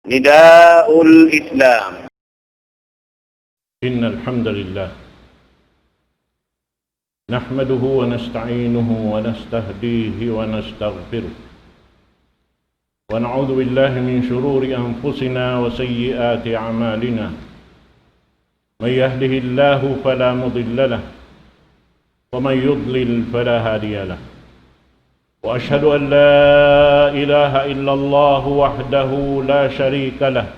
نداء الإسلام. إن الحمد لله نحمده ونستعينه ونستهديه ونستغفره ونعوذ بالله من شرور أنفسنا وسيئات أعمالنا. من يهده الله فلا مضل له ومن يضلل فلا هادي له. وأشهد أن لا إله إلا الله وحده لا شريك له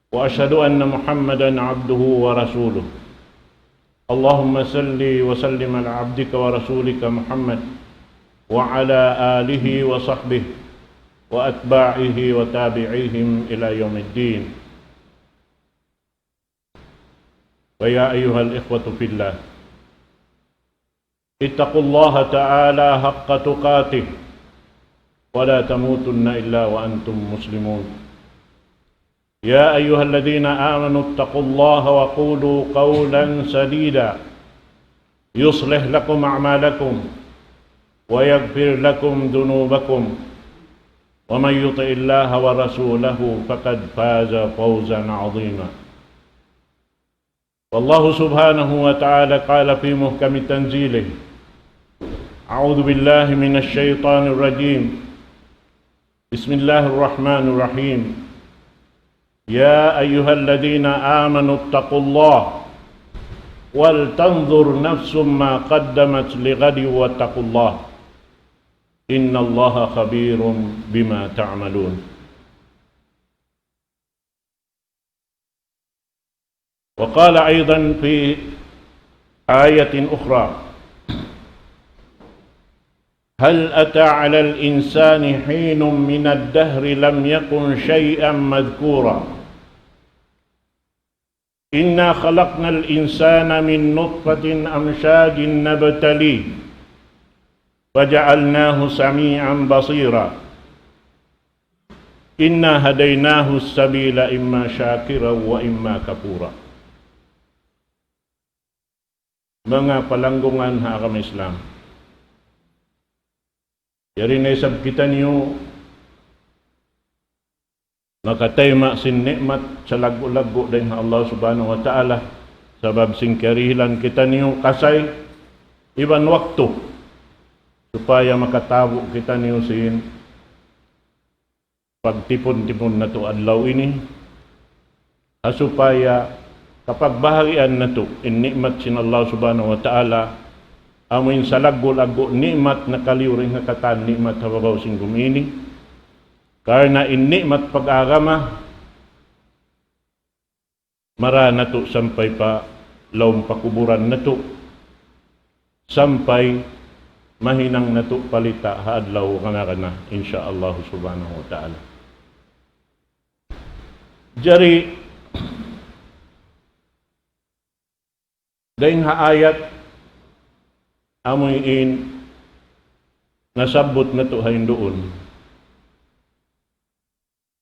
وأشهد أن محمدًا عبده ورسوله. اللهم صل وسلم على عبدك ورسولك محمد وعلى آله وصحبه وأتباعه وتابعيهم إلى يوم الدين. ويا أيها الإخوة في الله، اتقوا الله تعالى حق تقاته ولا تموتن إلا وأنتم مسلمون. يا أيها الذين آمنوا اتقوا الله وقولوا قولا سديدا يصلح لكم أعمالكم ويغفر لكم ذنوبكم ومن يطع الله ورسوله فقد فاز فوزا عظيما. والله سبحانه وتعالى قال في محكم تنزيله: أعوذ بالله من الشيطان الرجيم. بسم الله الرحمن الرحيم. يا أيها الذين آمنوا اتقوا الله ولتنظر نفس ما قدمت لغد واتقوا الله إن الله خبير بما تعملون. وقال أيضا في آية أخرى: هل أتى على الإنسان حين من الدهر لم يكن شيئا مذكورا إنا خلقنا الإنسان من نطفة أمشاج نبتليه فجعلناه سميعا بصيرا إنا هديناه السبيل إما شاكرا وإما كفورا. Mga palanggungan sa agama Islam, yari na isab kita niyo nakatayma sin nikmat sa lagu-lagu din Allah subhanahu wa ta'ala sabab sing karihilan kita niyo kasay iban waktu supaya makatabo kita niyo sin pagtipon-tipon na to adlaw ini supaya kapag bahagian na to in nikmat sin Allah subhanahu wa ta'ala amin sa lago-lago nikmat na kaliuring nga katan nikmat hababaw sing gumini karena in nikmat pag-agama mara na to sampay pa lawang pakuburan na to sampay mahinang na to palita haadlaw kana insyaallah subhanahu wa ta'ala. Jari daing haayat amoy in nasabot na to hayin doon.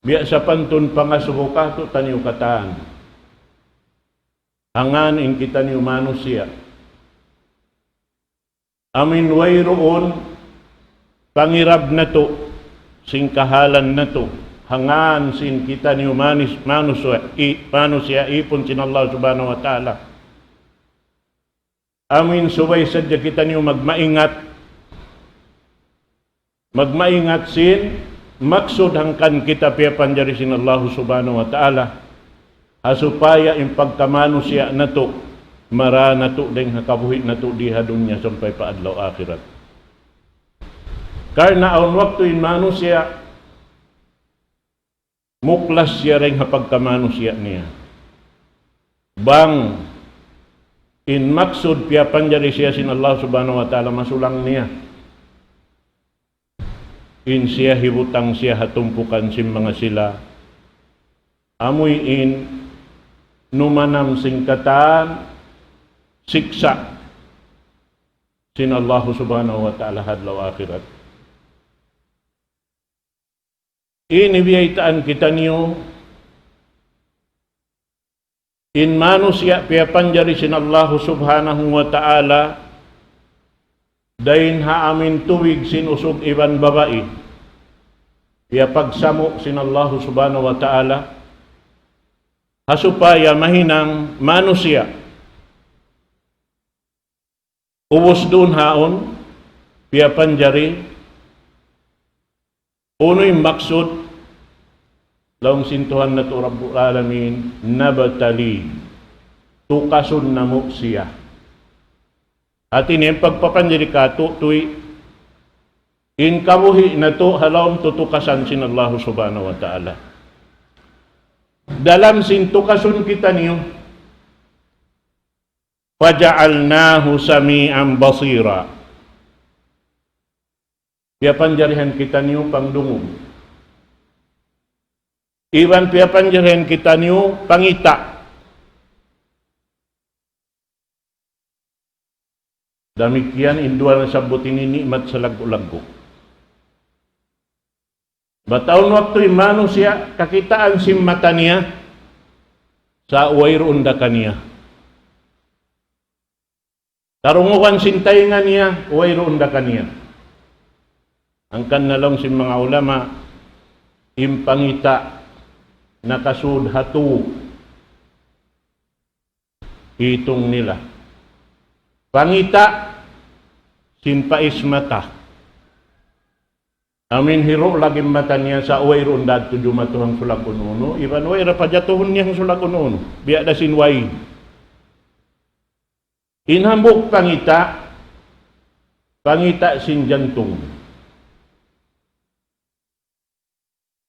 Biya sa pantun pangasubuka to tanyo kataan. Hangan in kita niyo manusia. Amin way roon pangirab na to singkahalan na to. Hangan sin kita niyo manusia ipon sin Allah subhanahu wa ta'ala. Amin subay sadya kita niyo magmaingat sin maksud hangkan kita piyapan jari sin Allah subhanahu wa ta'ala hasupaya in pagkamanusia na to mara na to deng hakabuhi na to diha dunya sampai pa adlaw akhirat. Karena aun waktu in manusia muklas siya ring hapagkamanusia niya bang in maksud piyapan jari siya sin Allah subhanahu wa ta'ala masulang niya in siya hibutang siya hatumpukan sin mga sila amoy in numanam singkatan siksa sin Allah subhanahu wa ta'ala hadlaw akhirat. Inibiyaitaan kita niyo in manusia piyapan jari sin Allah subhanahu wa ta'ala dain ha amin tuwig sin usog iban babae Biya pagsamo sin Allah subhanahu wa ta'ala hasupaya mahinang manusia ubos doon haon biya panjari uno'y maksud laong sintuhan na to Rabbul Alamin nabatali tukasun na mo siya at ini pagpapanjari ka tuy in kabuhi na to halawang tutukasan sin Allah subhanahu wa ta'ala. Dalam sintukasun kita niyo, faja'alnahu sami'an basira. Pia panjarihan kita niyo pangdungog. Iban pia panjarihan kita niyo pangita. Damikian induan sabot ini nikmat sa lagu-lagu. Bataon waktu manusia kakitaan sim mata niya sa uwayroon da kaniya. Tarungukan sintayngan niya uwayroon da kaniya. Ang kanalong sim mga ulama impangita nakasud hatu itong nila. Pangita sinpais mata. Amin hiro lagi mata niya sa uwayroon da tuju matuhang sulak ununo. Iban uwayra pajatuhon niyang sulak ununo. Biya da sinway. Inhambok pangita sin jantung.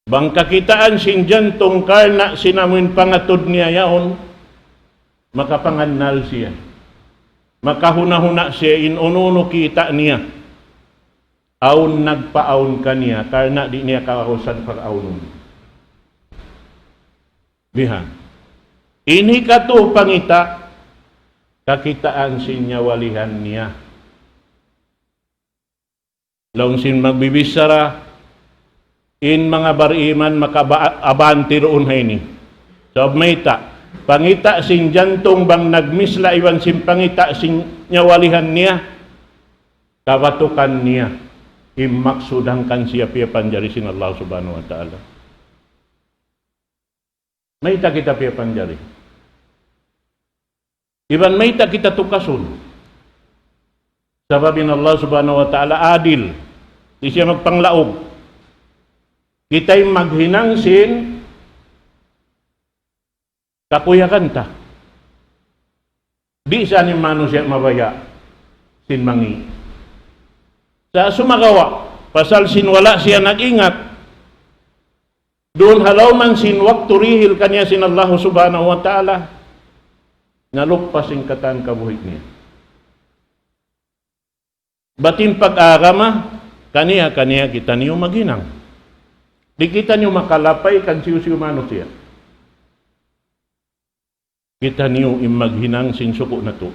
Bang kakitaan sin jantung karena sinamin pangatod niya yaon, makapangannal siya. Makahuna-huna siya inununo kita niya. Aun nagpaaun kaniya karena di niya kawasan pag-aunon. Bihan. Ini kato pangita kakitaan sinya walihan niya. Laung sin magbibisara in mga bariman makaabanti roon hayni. So mayta pangita sin jantong bang nagmisla iwan sin pangita sin nyawalihan niya kabatukan niya. Imaksudangkan siya piya panjari sin Allah subhanahu wa ta'ala. Mayta kita piya panjari. Iban mayta kita tukasun. Sababin Allah subhanahu wa ta'ala adil. Di siya magpanglaog. Kita'y maghinangsin kakuyakan ta. Di saan yung manusia mabaya sin mangi. Sa sumagawa, pasal sinwala siya nag-ingat. Doon halaw man sinwak turihil kanya sin Allah subhanahu wa ta'ala. Nalukpas yung katan kabuhit niya. Batin pag-agama, kaniya kita niyo maginang. Di kita niyo makalapay kan siyo manusia. Kita niyo imaghinang sin suko na to.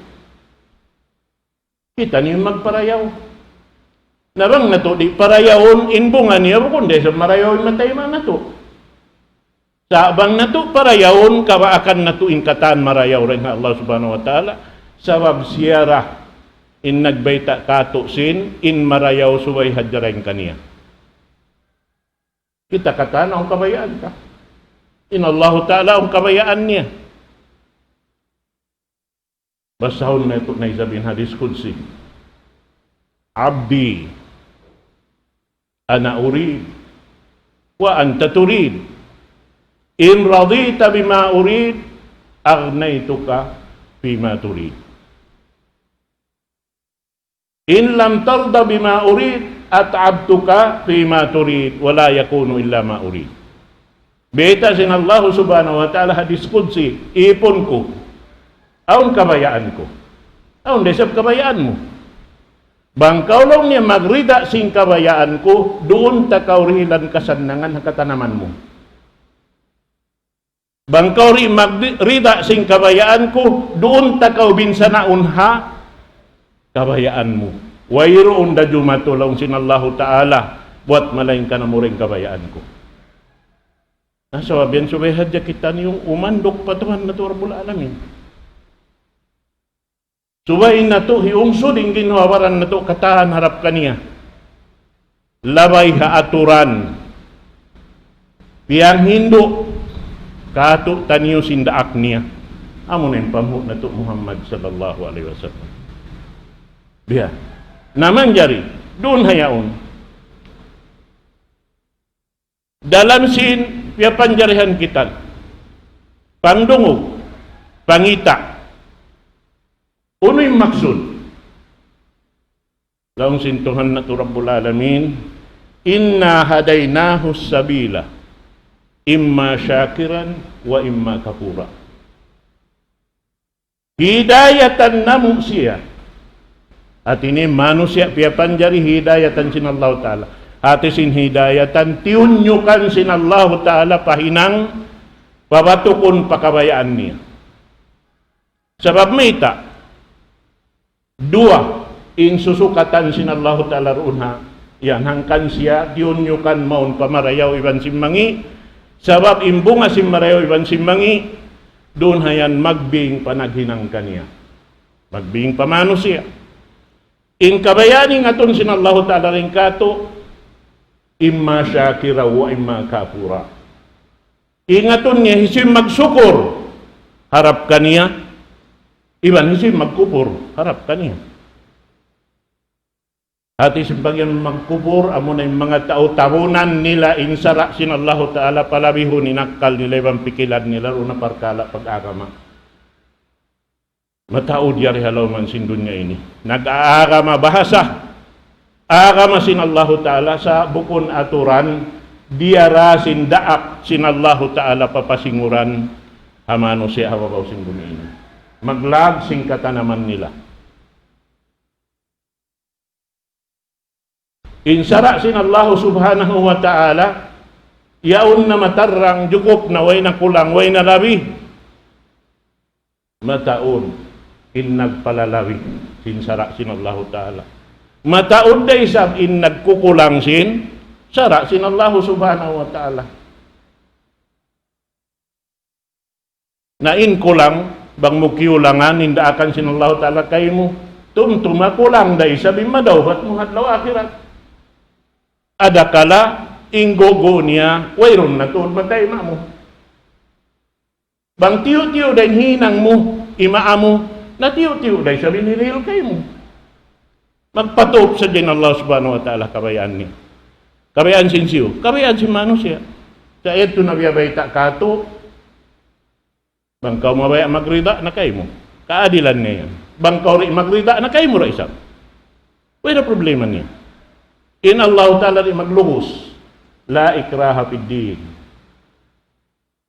Kita niyo magparayaw. Narang na to, di parayawon inbungan niya, kundi sa marayawon matayman na to. Sa abang na to, parayawon, kawaakan na to ingkatan marayaw rin Allah subhanahu wa ta'ala. Sabab siyara, in nagbayta kato sin, in marayaw suway hadjarain kaniya. Kita katan ang kabayaan ka. In Allah ta'ala ang kabayaan niya. Basahon na ito na isabing hadis kudsi. Abdi, ana urid, wa anta turid. In radita bima urid, agnaituka bima turid. In lam tarda bima urid, at'abtuka bima turid, wala yakunu illa ma urid. Beta sin Allah subhanahu wa ta'ala hadis kudsi, ipon ko, aun kabayaan ko. Aun desab kabayaan mo. Bangkaw lang niya magrida sing kabayaan ko, doon takawrilan kasanangan katanaman mo. Bangkaw rin magrida sing kabayaan ko, doon takaw binsanaun ha kabayaan mo. Wayroon da jumatulong sin Allah ta'ala, buat malayin ka na mo rin kabayaan ko. Nasawabian subay hadya kita niyong umandok patuhan na to Rabbul Alamin. Subay na to, hiungsod yung ginawaran na to, katahan harap kaniya. Labay haaturan, Piang hindo kato taniyo sindaak niya. Amo na yung pamu na to Muhammad sallallahu alaihi wasallam. Biya. Naman jari, doon hayaon. Dalam sin piya panjarihan kita. Pangdungog, pangita. Uno yung maksud. Laong sintuhan na to Rabbul Alamin, inna hadaynahu sabila, imma syakiran wa imma kafura. Hidayatan namu siya. At ini manusia piya panjari hidayatan sinallahu ta'ala. Hati sin hidayatan tiunyukan sinallahu ta'ala pahinang pabatukon pakabayaan niya. Sebab mita dua in susukatan sinallahu ta'ala ruunha yan hangkan siya tiunyukan maun pamarayaw iban simmangi. Sebab imbunga simmarayaw iban simmangi doon hayan magbing panaghinang kaniya. Magbing pamanusia. In kabayani nga ton sinallahu ta'ala rin kato, imma syakira wa imma kafura. Ingaton niya hisim magsukur, harap kaniya. Iban hisim magkupur, harap kaniya. Hati sebagian magkupur, amo na yung mga tao tahunan nila insara sinallahu ta'ala palabiho ninakal nila ibang pikilan nila una parkala pag-agama. Matao diyari halaw man sin dunya ini. Nag-aagama bahasa. Agama sinallahu ta'ala sa bukon aturan, diara sindaak sinallahu ta'ala papasinguran hamano siya hawabaw sin dunya ini. Maglag sing katanaman nila. Insara sinallahu subhanahu wa ta'ala yaun na matarang jukop na way na kulang, way na labi. Mataon in nagpalalawi sinsara sinallahu ta'ala. Mataon day sab in nagkukulang sin sara sinallahu subhanahu wa ta'ala. Na in kulang bang mukiulangan indaakan sinallahu ta'ala kay mo tumtuma kulang day sabi madawhat mo hadlaw akhirat. Ada kala inggogo niya wayron na tuon patay mo. Bang tiyo-tiyo day hinang mo imaamo na tiyo-tiyo day sabi nilil kay mo. Magpatop sa din Allah subhanahu wa ta'ala kabayaan niya. Kabayaan sinsiyo. Kabayaan si manusia. Sa ito na biyabayta kato. Bangkaw mabaya magrida na kay mo. Kaadilan niya yan. Bangkaw rin magrida na kay mo ra isang. Wala problema niya. In Allah ta'ala rin magluhos. La ikraha fid din.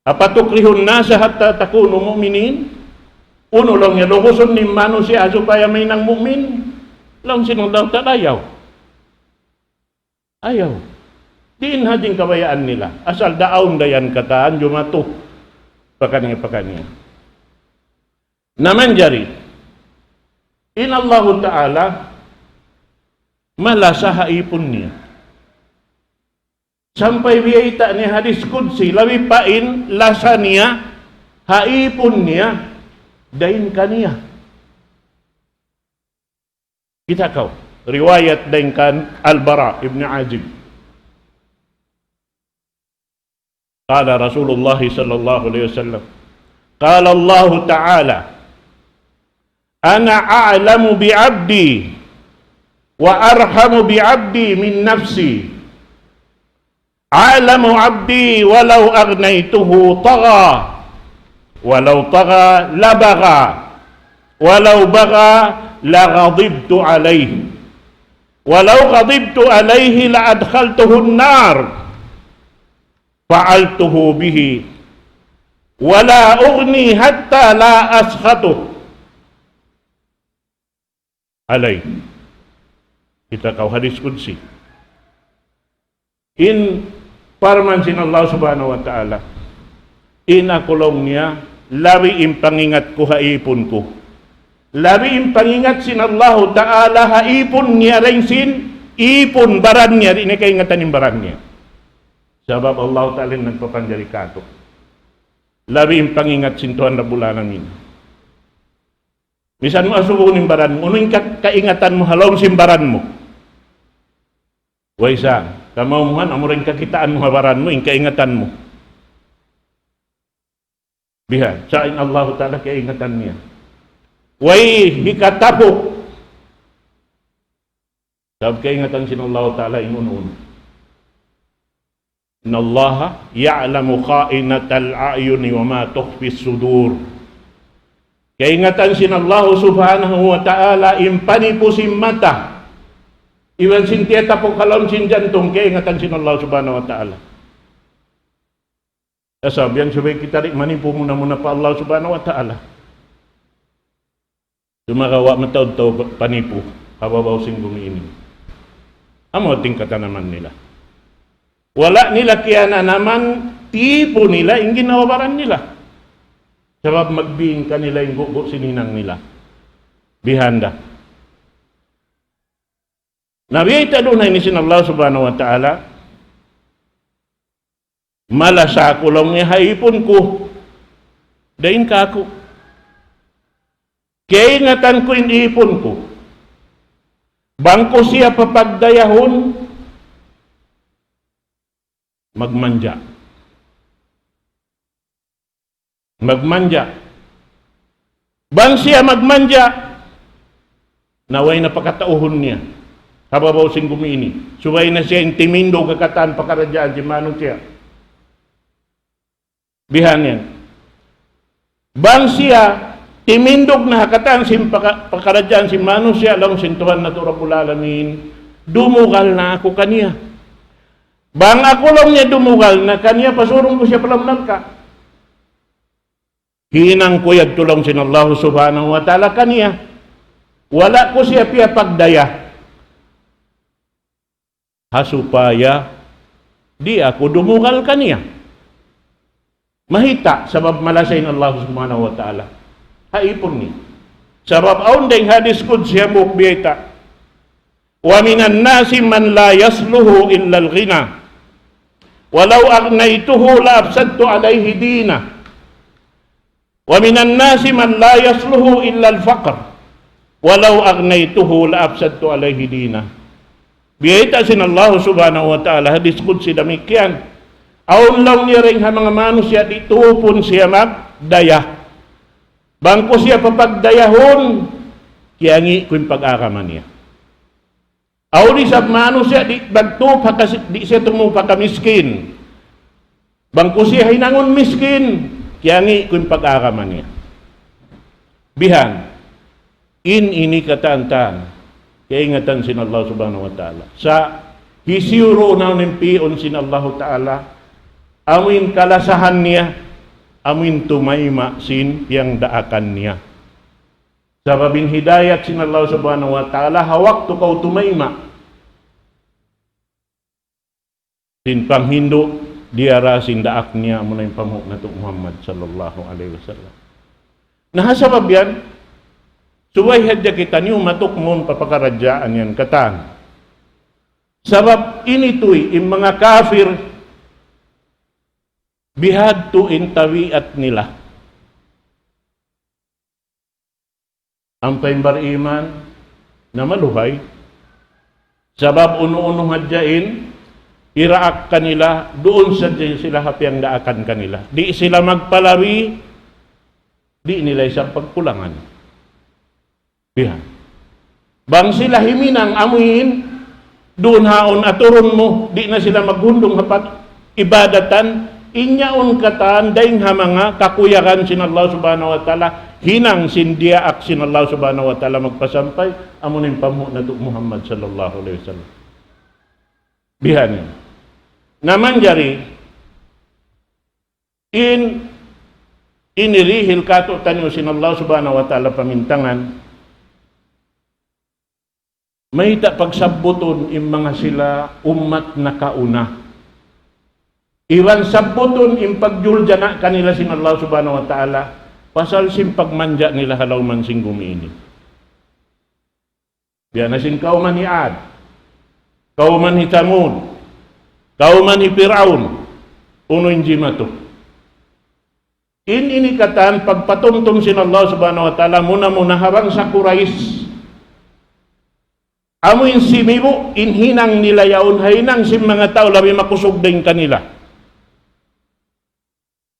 Apatukrihun nasa hatta takunu mu'minin. Uno lang niya luhuson ni manusia supaya may nang mu'min. Lang sinundaw ta'ala ayaw. Ayaw. Diin hading kabayaan nila. Asal daon dayan kataan jumato. Pakaniya. Naman jari. In Allah ta'ala malasa haipon niya. Sampai biyayta ni hadis kudsi, lawi pain lasa niya, haipon niya, dain kaniya. Kita kau, riwayat dain kan Al-Bara ibn Azib. Qala Rasulullah sallallahu alaihi wasallam, qala Allah ta'ala, ana a'lamu bi'abdi wa arhamu bi'abdi min nafsi. A'lamu 'abdi walau agnaituhu tagha, walau tagha labagha, walau bagha la ghadibtu alayhi, walau ghadibtu alayhi la adkhaltuhu an-nar, fa'altuhu bihi, wala ughni hatta la askhatuhu alayhi. Kita kau hadis kudsi. In parman sin Allah subhanahu wa ta'ala. In akulong niya, labi impangingat ko haipon ko. Labi impangingat sin Allah ta'ala haipon niya rin sin ipon baran niya. Di kaingatan yung baran niya. Sabab Allah ta'ala nagpapanjari kato. Labi impangingat sin Tuhan Rabbul Alamin. Bisan mo asubunin yung baran mo. Unong kaingatan mo halong simbaran mo. Waisa, kamaumuhan, amo rin kakitaan mo, habaran mo, yung kaingatan mo. Bihan, saan Allah Ta'ala kaingatan niya. Way hikatapok. Sabi kaingatan sin Allah Ta'ala inun-un. Inna Allah ya'lamu kha'inatal a'yuni wa ma tukhfi sudur. Kaingatan sin Allah Subhanahu wa Ta'ala impani po sin mata. Iwan sin tiyata po kalon sin jantung, kaingatan sin Allah Subhanahu wa Ta'ala. Sabihan supaya kita manipu muna pa Allah Subhanahu wa Ta'ala. Sumagawa mataw-taw panipu, kababaw sing bumi ini. Amo tingkatan naman nila. Wala nila kaya na naman tipo nila, yung ginawabaran nila. Sabab magbiing ka nila yung gugo sininang nila. Bihanda. Nabiyita doon na inisin Allah Subhanahu wa Ta'ala. Malasa ko lang ni haipon ko. Dain ka ako. Kaya ingatan ko iniipon ko. Bangko siya papagdayahon, magmanja. Magmanja. Bang siya magmanja, naway na pakatauhon niya. Kababaw sing gumini. Suway na siya intimindo kakataan pakaradyaan si manong siya. Bihan yan. Bang siya, timindog na hakatan si pakaradyaan si manong siya, lang sintuhan na turabul alamin, dumugal na ako kaniya. Bang ako lang niya dumugal na kaniya, pasurong ko siya palamnan ka. Hinang kuyag tulong sin Allah Subhanahu wa Ta'ala kaniya. Wala ko siya piya pagdaya. Hasupaya, di ako dumugal kaniya. Mahita, sabab malasayin Allah Subhanahu wa Ta'ala. Haipon ni. Sabab aun ding hadis qudsi mo biyeta. Wa minan nasi man la yasluhu illa al-ghina. Walau aghnaytuhu la afsadtu alayhi dina. Wa minan nasi man la yasluhu illa al-faqr. Walau aghnaytuhu la afsadtu alayhi dina. Biyeta sin Allah Subhanahu wa Ta'ala hadis qudsi demikian. Aun lang niya rin mga manusia ditupon siya magdaya. Bangko siya papagdayahon, kiyangi ko yung pag-akaman niya. Aun isang manusia di bagto di siya tumupa ka miskin. Bangko siya hinangon miskin, kiyangi ko yung pag-akaman niya. Bihan, ini katantan, kaingatan sin Allah Subhanahu wa Ta'ala. Sa hisiro na nimpion sin Allah Ta'ala, amin kalasahan niya, amin tumayma sin yang daakan niya. Sababin hidayat sin Allah Subhanahu wa Ta'ala, hawak to kau tumayma. Sin panghindo, diara sin daak niya, muna yung pamuk na to Muhammad sallallahu alaihi wasallam. Nahasabab yan, suway hadya kita niyo matukmon papakaradyaan yan katan. Sabab inito'y yung mga kafir, bihad to intawiat nila. Ang paimbar iman na maluhay. Sabab uno-unong hadyain, iraak kanila, doon sa sila hapiang daakan kanila. Di sila magpalawi, di nila isang pagkulangan. Bihad. Bang sila himinang amuin, doon haon aturon mo, di na sila maghundong hapat ibadatan, inyaon katan daing hamanga kakuyakan sin Allah Subhanahu wa Ta'ala, hinang sindia ak sin Allah Subhanahu wa Ta'ala magpasampay amunin pamu na Muhammad sallallahu alaihi wasallam. Bihan yan. Naman jari inirihil kato tanyo sin Allah Subhanahu wa Ta'ala pamintangan, mahita pagsabbuton im mga sila umat na kauna. Iwan sabbuton im pagjulja na kanila sin Allah Subhanahu wa Ta'ala, pasal sim pagmanja nila halaw man sing gumiini. Biya na sin kauman ni Ad, kauman ni Tamud, kauman ni Fir'aun, uno injimato. Ini katan pagpatumtum sin Allah Subhanahu wa Ta'ala muna habang sa Quraish. Amuin simibo, inhinang nila yaon, hainang sim mga tao, labi makusog din kanila.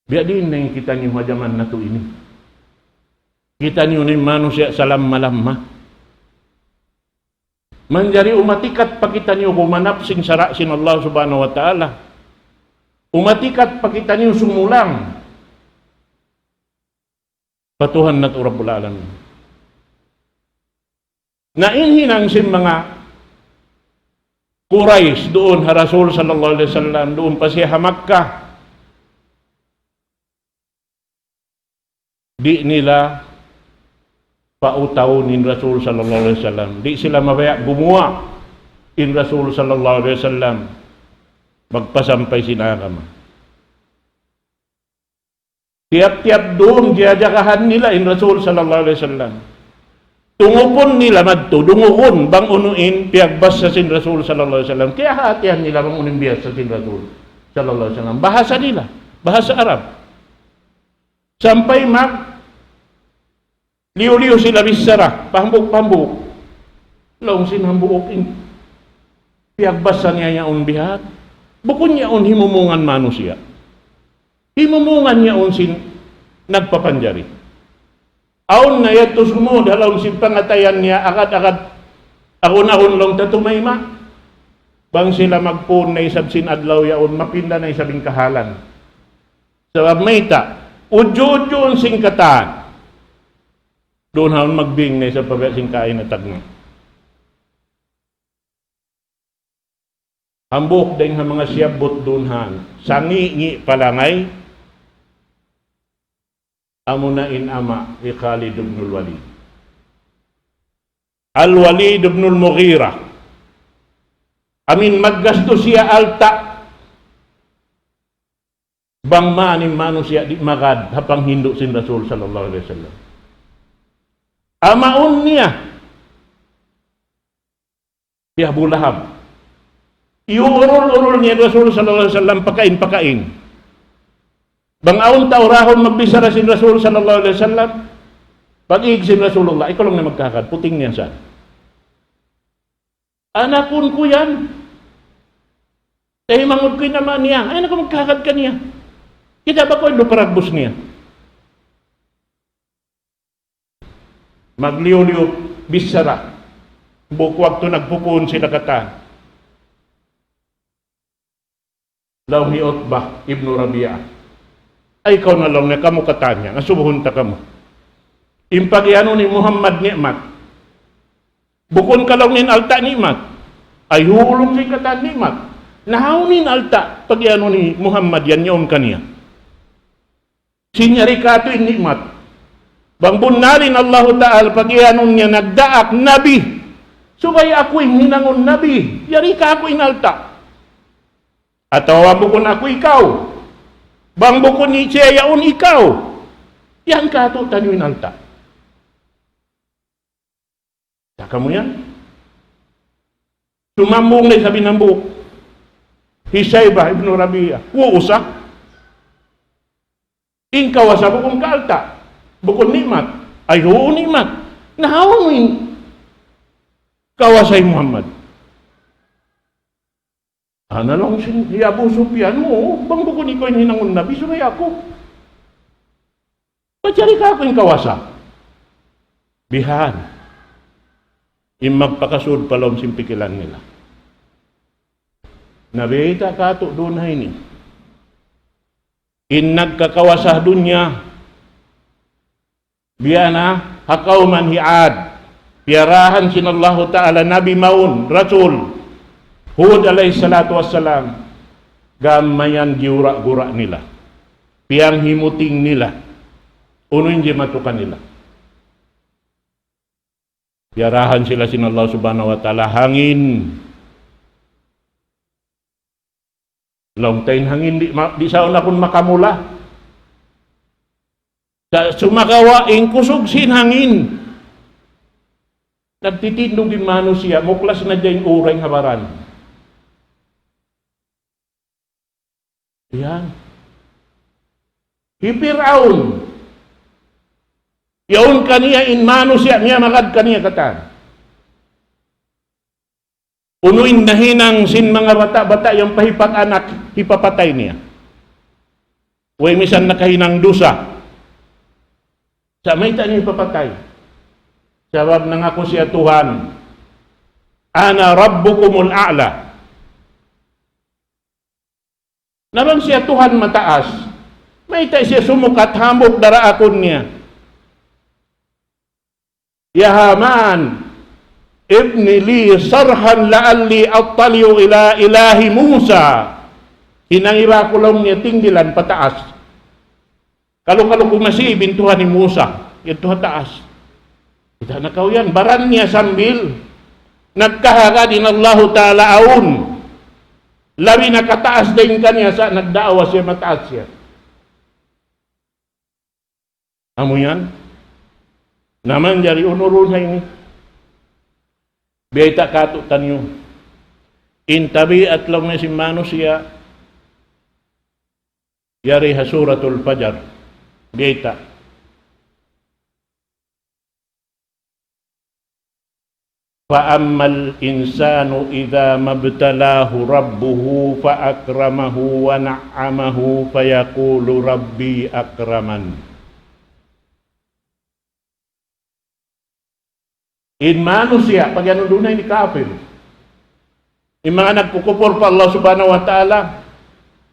Biya din na yung kita niyo hajaman na to ini. Kita niyo ni manusia salam malam Manjari umatikat pa kita niyo kumanapsing sarasin Allah subhanahu wa ta'ala. Umatikat pa kita niyo sumulang. Patuhan na to Rabbul Alamin. Nainhinang sim mga Quraish doon ha Rasul sallallahu alaihi wasallam, doon pa siya Makkah. Di nila pautawin Rasul sallallahu alaihi wasallam. Di sila mabaya gumawa in Rasul sallallahu alaihi wasallam. Magpasampay sinakama. Tiap-tiap doon diajakahan nila in Rasul sallallahu alaihi wasallam. Tungupon nila madto, dungukon bang unuin piagbas sa sin Rasul sallallahu alaihi wasallam. Kaya hatihan nila bang unin biyas sa sin Rasul sallallahu alaihi wasallam. Bahasa nila, bahasa Arab. Sampai liu-liu sila bisara, pambuk-pambuk. Long sin hambuokin. Piagbas sa niya yaon bihat. Bukon niya on himumungan manusia. Himumungan niya on sin nagpapanjari. Aun na yato sumo dalam sin pangatayan niya agad-agad ahon-ahon long tatumayma. Bang sila magpun na isab sin adlaw yaon mapinda na isabing kahalan. Sabab mayta, udyo-udyo sing kataan. Doon haon magbing na isab pabaya sing kain na tagma. Hambok dahil nga mga siyabot doon han. Sangi-ngi palangay. Amuna in ama ni Khalid ibn al-Walid. Al-Walid ibn al-Mughira. Amin maggasto siya alta. Bang maanim manusia di magad hapang hindu sin Rasul sallallahu alaihi wasallam. Amaun niya. Dia Abu Lahab. Iurul-urul niya Rasul sallallahu alaihi wasallam pakain-pakain. Bang aon taurahon magbisara sin Rasul sallallahu alaihi wasallam. Pag-iig sin Rasulullah, ikaw lang na magkakad, puting niya sa. Anakun ko yan. Kaya mangod ko naman niya. Ay, naku magkakad ka niya. Kita ba ko yung luparagbos niya? Magliw-liw, bisara. Bukwag to nagpupun sila kata. Lawhi Utbah ibn Rabi'ah. Ay ikaw na lang na kamu katanya, nga subuhon ta kamo. Impagyan ni Muhammad nikmat. Bukon ka lang nin alta nikmat. Ay hulong si katan nikmat. Nahawnin alta pagyan ni Muhammad yan yaon kaniya. Sinyari ka ito in nikmat. Bang bunalin Allah Ta'ala pagyan niya nagdaak nabi. Subay ako'y hinangon nabi. Yari ka ako'y alta. Ataw bukon ako ikaw. Bang bukon ni siya yaon ikaw. Yan ka ito tanywin alta. Saka mo yan. Sumambong na sabi ng buhok. Hisaybah ibn Rabi'ah. Uusa. Inkawasa bukon ka alta. Bukon nikmat. Ay nikmat. Nahawin. Kawasay Muhammad. Ana lang si Abu Sufyan mo, bang bukon ikaw yung hinangon nabi, sunay ako. Pachari ka ako yung kawasa. Bihan. Yung magpakasud palom simpikilan nila. Nabita ka ito doon na ini. In nagkakawasa dunya, biyana, hakaw man hiad, piyarahan sinallahu ta'ala, nabi maun, rasul, Hud alayhi salatu wassalam, gamayan giura-gura nila. Piang himuting nila. Unuin di matukan nila. Piarahan sila sin Allah subhanahu wa ta'ala. Hangin. Long time hangin di saon akong makamula. Sa sumakawa kusog sin hangin. Nagtitindog yung manusia. Muklas na dyan uray habaran. Yan. Hipiraun. Yaon kaniya in mano siya, niya magad kaniya katan. Unuin na hinang sin mga bata-bata yung pahipat anak, hipapatay niya. Way misan nakahinang dusa. Sa may niya ipapatay. Sabab nangako siya Tuhan, ana rabbukumul a'la. Nabang siya Tuhan mataas, may siya sumukat hamok daraakon niya. Ya Haman, ibni li sarhan la'alli attali'u ila ilahi Musa. Hinangiba ko lang niya tinggilan pataas. Kalau kung masibin Tuhan ni Musa, yung Tuhan taas. Kita nakaw yan, baran niya sambil nagkahaga din Allah Ta'ala aun. Labi nakataas din kanya sa nagdaawa siya mataas siya. Amo yan? Naman jari unurun na ini. Biyay tak katutan nyo. Intabi at lang na si manusia. Yari hasuratul fajar. Biyay tak. فَأَمَّا الْإِنسَانُ إِذَا مَبْتَلَاهُ رَبُّهُ فَأَكْرَمَهُ وَنَعَّمَهُ فَيَقُولُ رَبِّي أَكْرَمَنِ. In manusia, pag yan dunay ni kafir. Yung mga nagkukupor pa Allah subhanahu wa ta'ala,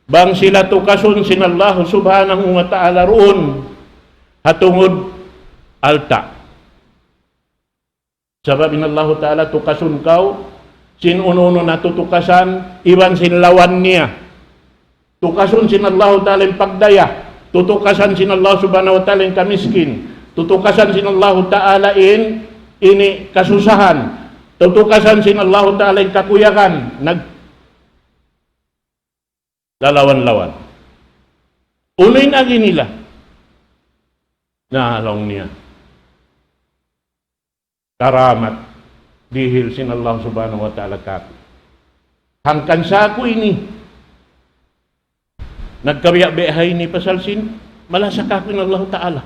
bang sila tukasun sin Allah subhanahu wa ta'ala roon, hatungod alta. Sabab in Allah Ta'ala tukasun kau, sin uno natutukasan, iban sin lawan niya. Tukasun sin Allah Ta'ala yung pagdaya, tutukasan sin Allah Subhanahu wa Ta'ala yung kamiskin, tutukasan sin Allah Ta'ala ini kasusahan, tutukasan sin Allah Ta'ala yung kakuyakan, lalawan-lawan. Unoy na nila, nahalong niya. Karamat dihil sin Allah subhanahu wa ta'ala kaku. Hangkan sa ako ini. Nagkabiya-biyahay ni pasalsin, malasa kaku in Allah ta'ala.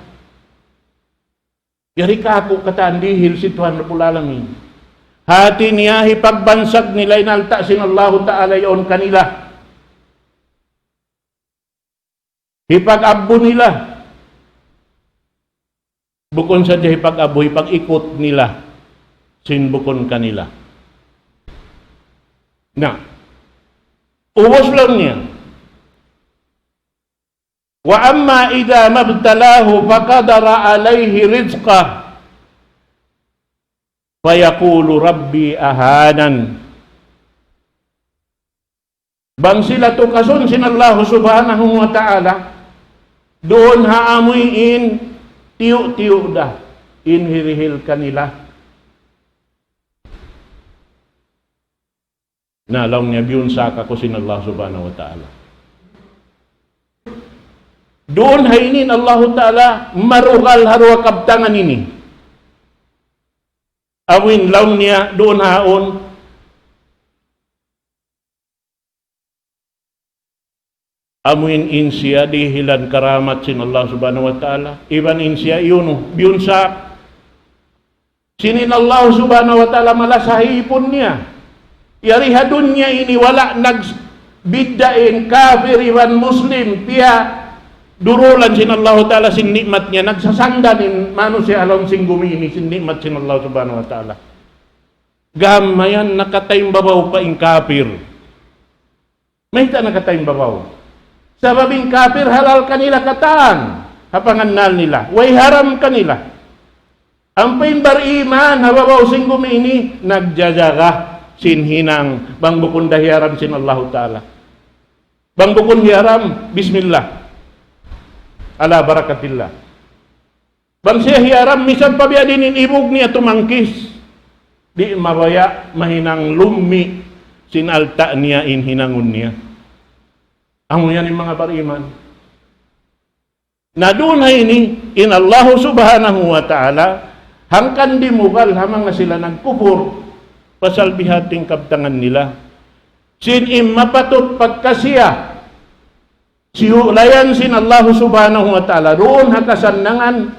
Yari kaku kataan dihil si Tuhan Rabbul Alamin. Hati niya hipagbansag nila inalta sin Allah ta'ala yon kanila. Hipag-abbo nila. Bukon sa diya hipag-abbo, hipag-ikot nila. Sinbukon kanila. Na, ubos lang niya. Wa amma idha mabtalahu faqadara alayhi rizqah fayaqulu rabbi ahanan. Bang sila tukason sin Allah subhanahu wa ta'ala, doon haamuin tiyo-tiyo dah inhirihil kanila. Nalaw niya biyun sa kakusin Allah subhanahu wa ta'ala. Doon hainin Allah ta'ala marugal harwa kabtangan ini. Awin law niya doon haon amuin insya dihilan karamat sin Allah subhanahu wa ta'ala. Iban insya yun biyun sa sinin Allah subhanahu wa ta'ala malasahipon niya. Yariha dunya ini wala nagbiddain kafir iwan muslim tiya durulan sin Allah ta'ala sin nikmat niya nagsasangdanin manusia along sing gumini sin nikmat sin Allah subhanahu wa ta'ala. Gamayan nakatayong babaw pa in kafir. May ta nakatayong babaw. Sababing kafir halal kanila kataan hapanganal nila. Way haram kanila. Ang pain bariman hababaw sing gumini nagjajaga sin hinang bang bukun dahiaram sin Allah ta'ala. Bang bukun hiaram, bismillah. Ala barakatillah. Bang siya hiaram, misan pabiadinin ibog niya tumangkis. Di mabaya mahinang lummi sin alta niya in hinangun niya. Amo yan yung mga bariman. Na doon ini in Allah subhanahu wa ta'ala hangkan di mugal hamang na sila nagkupur pasal bihating kabtangan nila. Sin mapatot pagkasiya siulayan sin Allah subhanahu wa ta'ala roon hakasannangan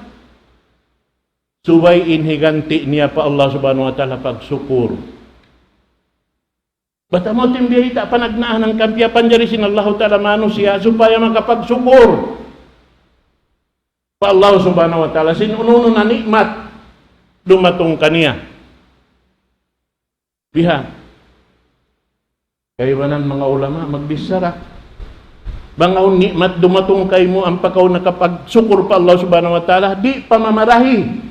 subay inhiganti niya pa Allah subhanahu wa ta'ala pagsukur. Bata mo timbiyahi ta panagnaan ng kampiya panjari sinallahu ta'ala manusia supaya makapagsukur pa Allah subhanahu wa ta'ala sinununo na nikmat dumatong kaniya. Biha. Kaiwanan mga ulama magbisara. Bangaw nikmat dumatong kay mo ang pakaw nakapagsukur pa Allah subhanahu wa ta'ala di pamamarahi.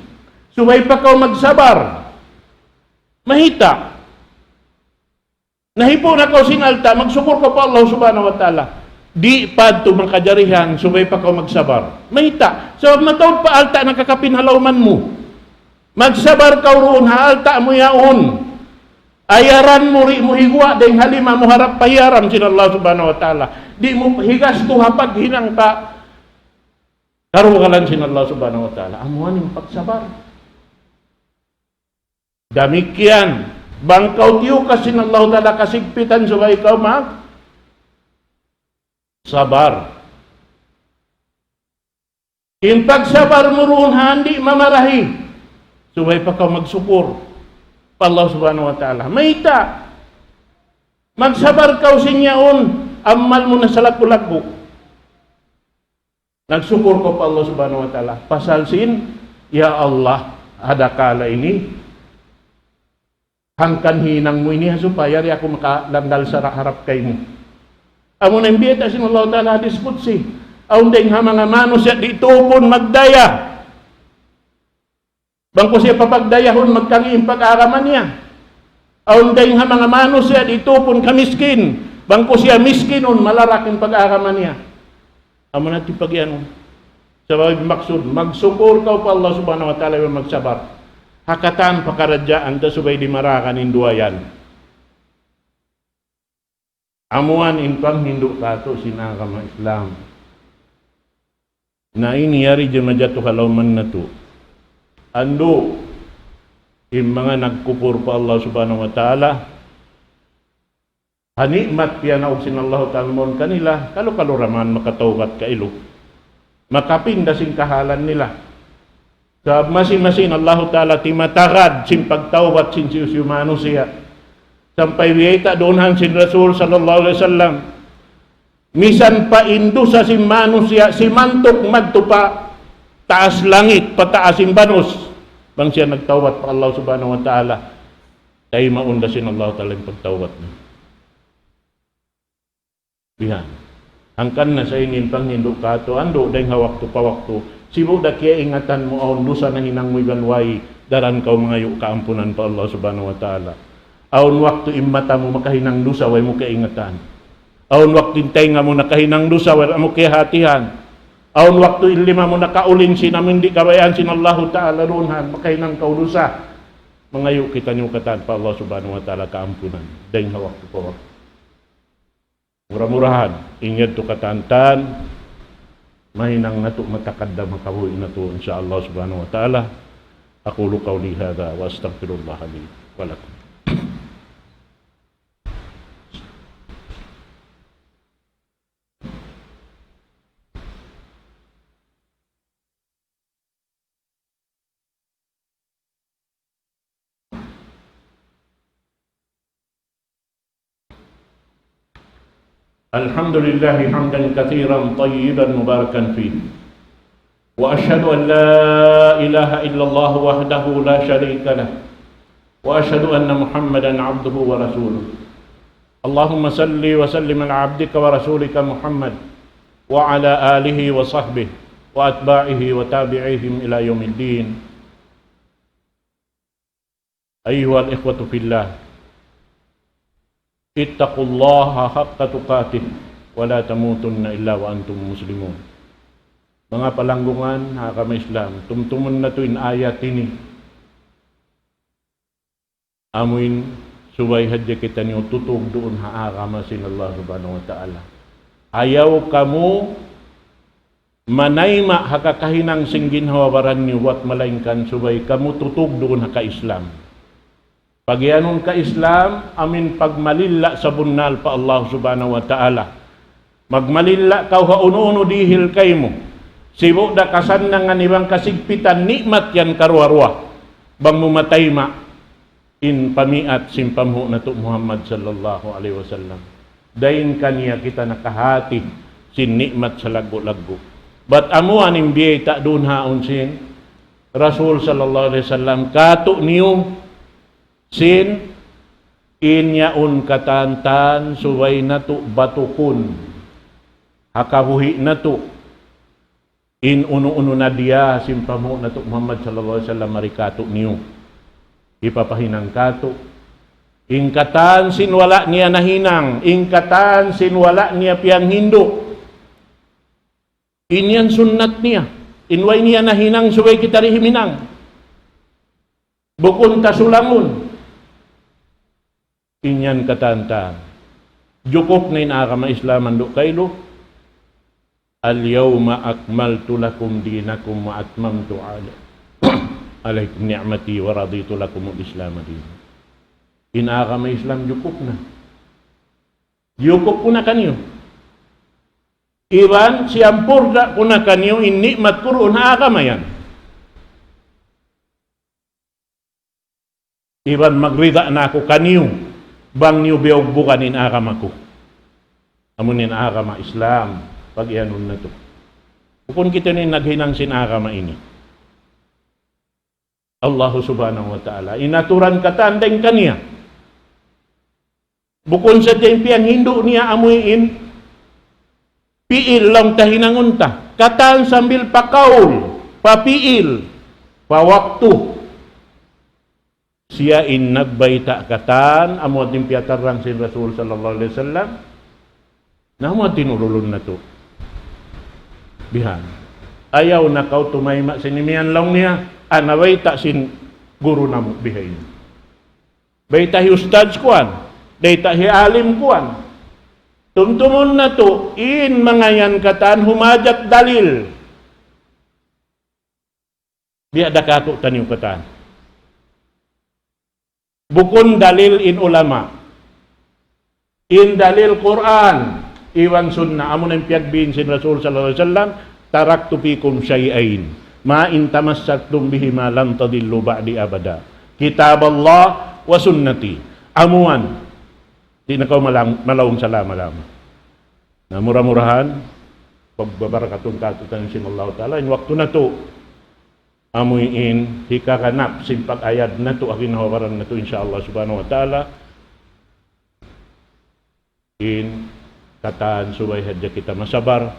Subay pa kaw magsabar. Mahita. Nahipo na kaw sinalta, magsukur ka pa Allah subhanahu wa ta'ala. Di pa ito makajarihan, subay pa kaw magsabar. Mahita. So, matawad pa alta nakakapinhalawman mo. Magsabar kaw roon, haalta mo yaon. Ayaran mo ri mo higwa, dahil halima mo harap payaram sin Allah subhanahu wa ta'ala. Di mo higas to hapag hinang ka. Karugalan sin Allah subhanahu wa ta'ala. Amuan yung pagsabar. Damikian. Bangkaw tiyo kasi ng Allah ta'ala kasigpitan subay ikaw sabar. In pagsabar mo roon hindi mamarahi. Subay pa kaw magsukur pa Allah subhanahu wa ta'ala. Mahita. Magsabar kaw sinyaon. Amal mo na sa laku-laku. Nagsukur ko pa Allah subhanahu wa ta'ala. Pasalsin, ya Allah, ada kala ini hangkan hinang mo ini supaya ri ako makalandal sa harap kay mo. Amo na imbita sin Allah ta'ala hadis qudsi. Aun ding ha mga manusia dito pun magdaya. Bangko siya papagdayahon magkangiim pag-araman niya. Aun ding ha mga manusia dito pun kamiskin. Bangko siya miskinon malaraking pag-araman niya. Amo na tipagyan. Sa maksud magsukor ka pa Allah subhanahu wa ta'ala magsabar. Hakatan pakaradyaan ta subay di marakan induayan. Amuan inpang hindu kato sinakama Islam. Na ini yari jemajatu halauman na to. Ando yung mga nagkupur pa Allah subhanahu wa ta'ala. Hanikmat piya na sin Allah ta'ala mon kanila. Kalau raman makatawgat ka ilo. Makapinda sing kahalan nila. Sa masin-masin Allah Ta'ala timatagad sin pagtawbat sin siya manusia. Sampai wiyata doonhan sin Rasul sallallahu alaihi wasallam. Misan pa indo sa sin manusia si mantok magtupa taas langit pataas sin banos. Bang siya nagtawbat pa Allah subhanahu wa ta'ala. Kay maunda sin Allah Ta'ala yung pagtawbat niya. Bihan. Angkan na sa inin pang hindu kato ando dahil hawak pa waktu. Sibo da kaya ingatan mo aon lusa na hinang mo ibanway daran kau mangayo kaampunan pa Allah subhanahu wa ta'ala. Aon waktu imata mo makahinang lusa way mo kaingatan. Aon waktu intay nga mo nakahinang lusa way mo kayahatihan. Aon waktu ilima mo nakaulin sinamin di kabayaan sin Allah ta'ala roonhan makahinang kau lusa. Mangayo kita nyo katan pa Allah subhanahu wa ta'ala kaampunan. Dahil hawak pa waktu. Murah-murahan ingat to katantan. Mahinang nato matakadda makabuhi nato insyaallah subhanahu wa ta'ala. Aqulu qawli hadha wa astaghfirullah li wa lakum. الحمد لله حمدا كثيرا طيبا مباركا فيه وأشهد أن لا إله إلا الله وحده لا شريك له وأشهد أن محمدا عبده ورسوله اللهم صل وسلم على عبدك ورسولك محمد وعلى آله وصحبه وأتباعه وتابعيهم إلى يوم الدين أيها الإخوة في الله ittaqullaha haqqa tuqatih wa la tamutunna illa wa antum muslimun. Mga palanggungan, hakama Islam, tumtumun na tuin ayat ini. Amuin subay hadya kita niyo tutug doon haakama sin Allah subhanahu wa ta'ala. Ayaw kamu manayma hakakahinang singgin hawabaran niyo wat malaingkan subay kamu tutug doon haka Islam. Pagyanon ka Islam, amin pagmalilla sa bunal pa Allah subhanahu wa ta'ala. Magmalilla ka uno-uno dihil kay mo. Sibo da kasan na nga nibang kasigpitan nikmat yan karwarwa. Bang mumatay ma. in pamiat simpamhu nato Muhammad sallallahu alaihi wasallam. Dain kaniya kita nakahati sin nikmat sa lago-lago. But amuan imbiyay ta dun haon sin Rasul sallallahu alaihi wasallam kato niyo sin inyaun katantan suway nato batukon hakabuhi nato in uno-uno na dia simpamo nato Muhammad sallallahu alaihi wasallam marikato niyo ipapahinang kato ingkatan sinwala niya nahinang ingkatan sinwala niya piang hindo inyan sunnat niya inway niya nahinang suway kita rihiminang bukon tasulangon inyan katanta jukop na inakama islaman do kaylo al-yawma akmaltu lakum dinakum wa atmamtu alaykum ni'mati wa raditu lakum al-islam dinan inakama islam jukop na kanyo iban siyampurda ko na kanyo in nikmat kurun akama yan iban magrida na ako kanyo bang niyo biyog bukanin akam ako. Amunin akama Islam. Pag iyanon na to. Kung kita ni naghinang sinakama ini. Allah subhanahu wa ta'ala. Inaturan katandeng kaniya. Bukon sa diyang piyang hindo niya amuin. Piil lang tahinangunta. Katan sambil pakaul. Papiil. Pawaktu. Siya in nagbayta katan amo din piatarang si Rasul sallallahu alaihi wasallam namo tinululon na to bihan ayaw na kau tumayma sinimian lang niya anawayta sin guru namo bihay bayta hi ustads kuan dayta hi alim kuan tumtumon na to in mga yan katan humajat dalil biya dakato taniw katan bukun dalil in ulama in dalil Quran iwan sunnah amun ang piagbin sin Rasul sallallahu alaihi wasallam taraktu fikum syai'ain ma in tamassaktum bihi ma lan tadillu ba'di abada kitab Allah wa sunnati amuan di na kaw malawong salama-lama na murah-murahan pagbabarakatun katutan sin Allah ta'ala in waktu na to amuin hikakanap simpag ayad na to akin nawawaran na to insyaallah subhanahu wa ta'ala in kataan subay hadya kita masabar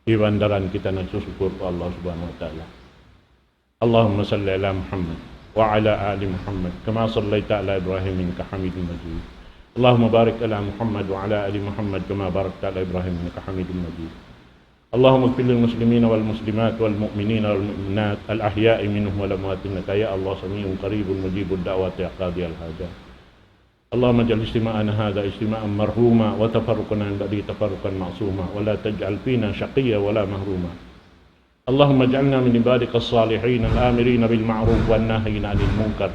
iwandaran kita nagsusukur po Allah subhanahu wa ta'ala Allahumma salli ala Muhammad wa ala ali Muhammad kama sallaita ala Ibrahim innaka Hamidum Majid Allahumma barik ala Muhammad wa ala ali Muhammad kama barakta ala Ibrahim innaka Hamidum Majid اللهم اغفر للمسلمين والمسلمات والمؤمنين والمؤمنات الأحياء منهم والأموات إنك يا الله سميع قريب مجيب الدعوات يا قاضي الحاجات اللهم اجعل اجتماعنا هذا اجتماعا مرحوما وتفرقنا من بعده تفرقا معصوما ولا تجعل فينا شقيا ولا مهروما اللهم اجعلنا من عبادك الصالحين الآمرين بالمعروف والناهين عن المنكر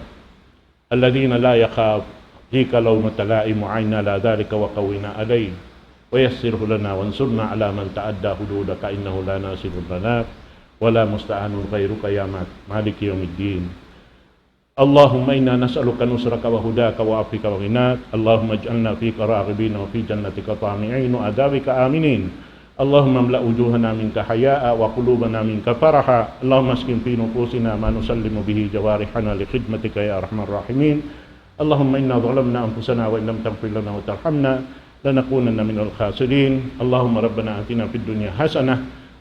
الذين لا يخاف فيك لومة لائم وعينا لا ذلك وقونا عليه ويسره لنا وانصرنا على من تعدى حدودك إنه لا ناصر لنا ولا مستعان غيرك يا مالك يوم الدين اللهم إنا نسألك نصرك وهداك وعفوك وغناك اللهم اجعلنا فيك راغبين وفي جنتك طامعين وعذابك آمنين اللهم املأ وجوهنا منك حياء وقلوبنا منك فرحا اللهم اسكن في نفوسنا ما نسلم به جوارحنا لخدمتك يا أرحم الراحمين اللهم إنا ظلمنا أنفسنا وإن لم تغفر لنا وترحمنا لنكونن من الخاسرين اللهم ربنا آتنا في الدنيا حسنة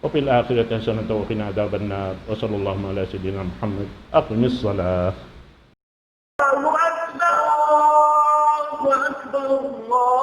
وفي الآخرة حسنة وقنا عذاب النار وصلى الله على سيدنا محمد أقم الصلاة الله أكبر الله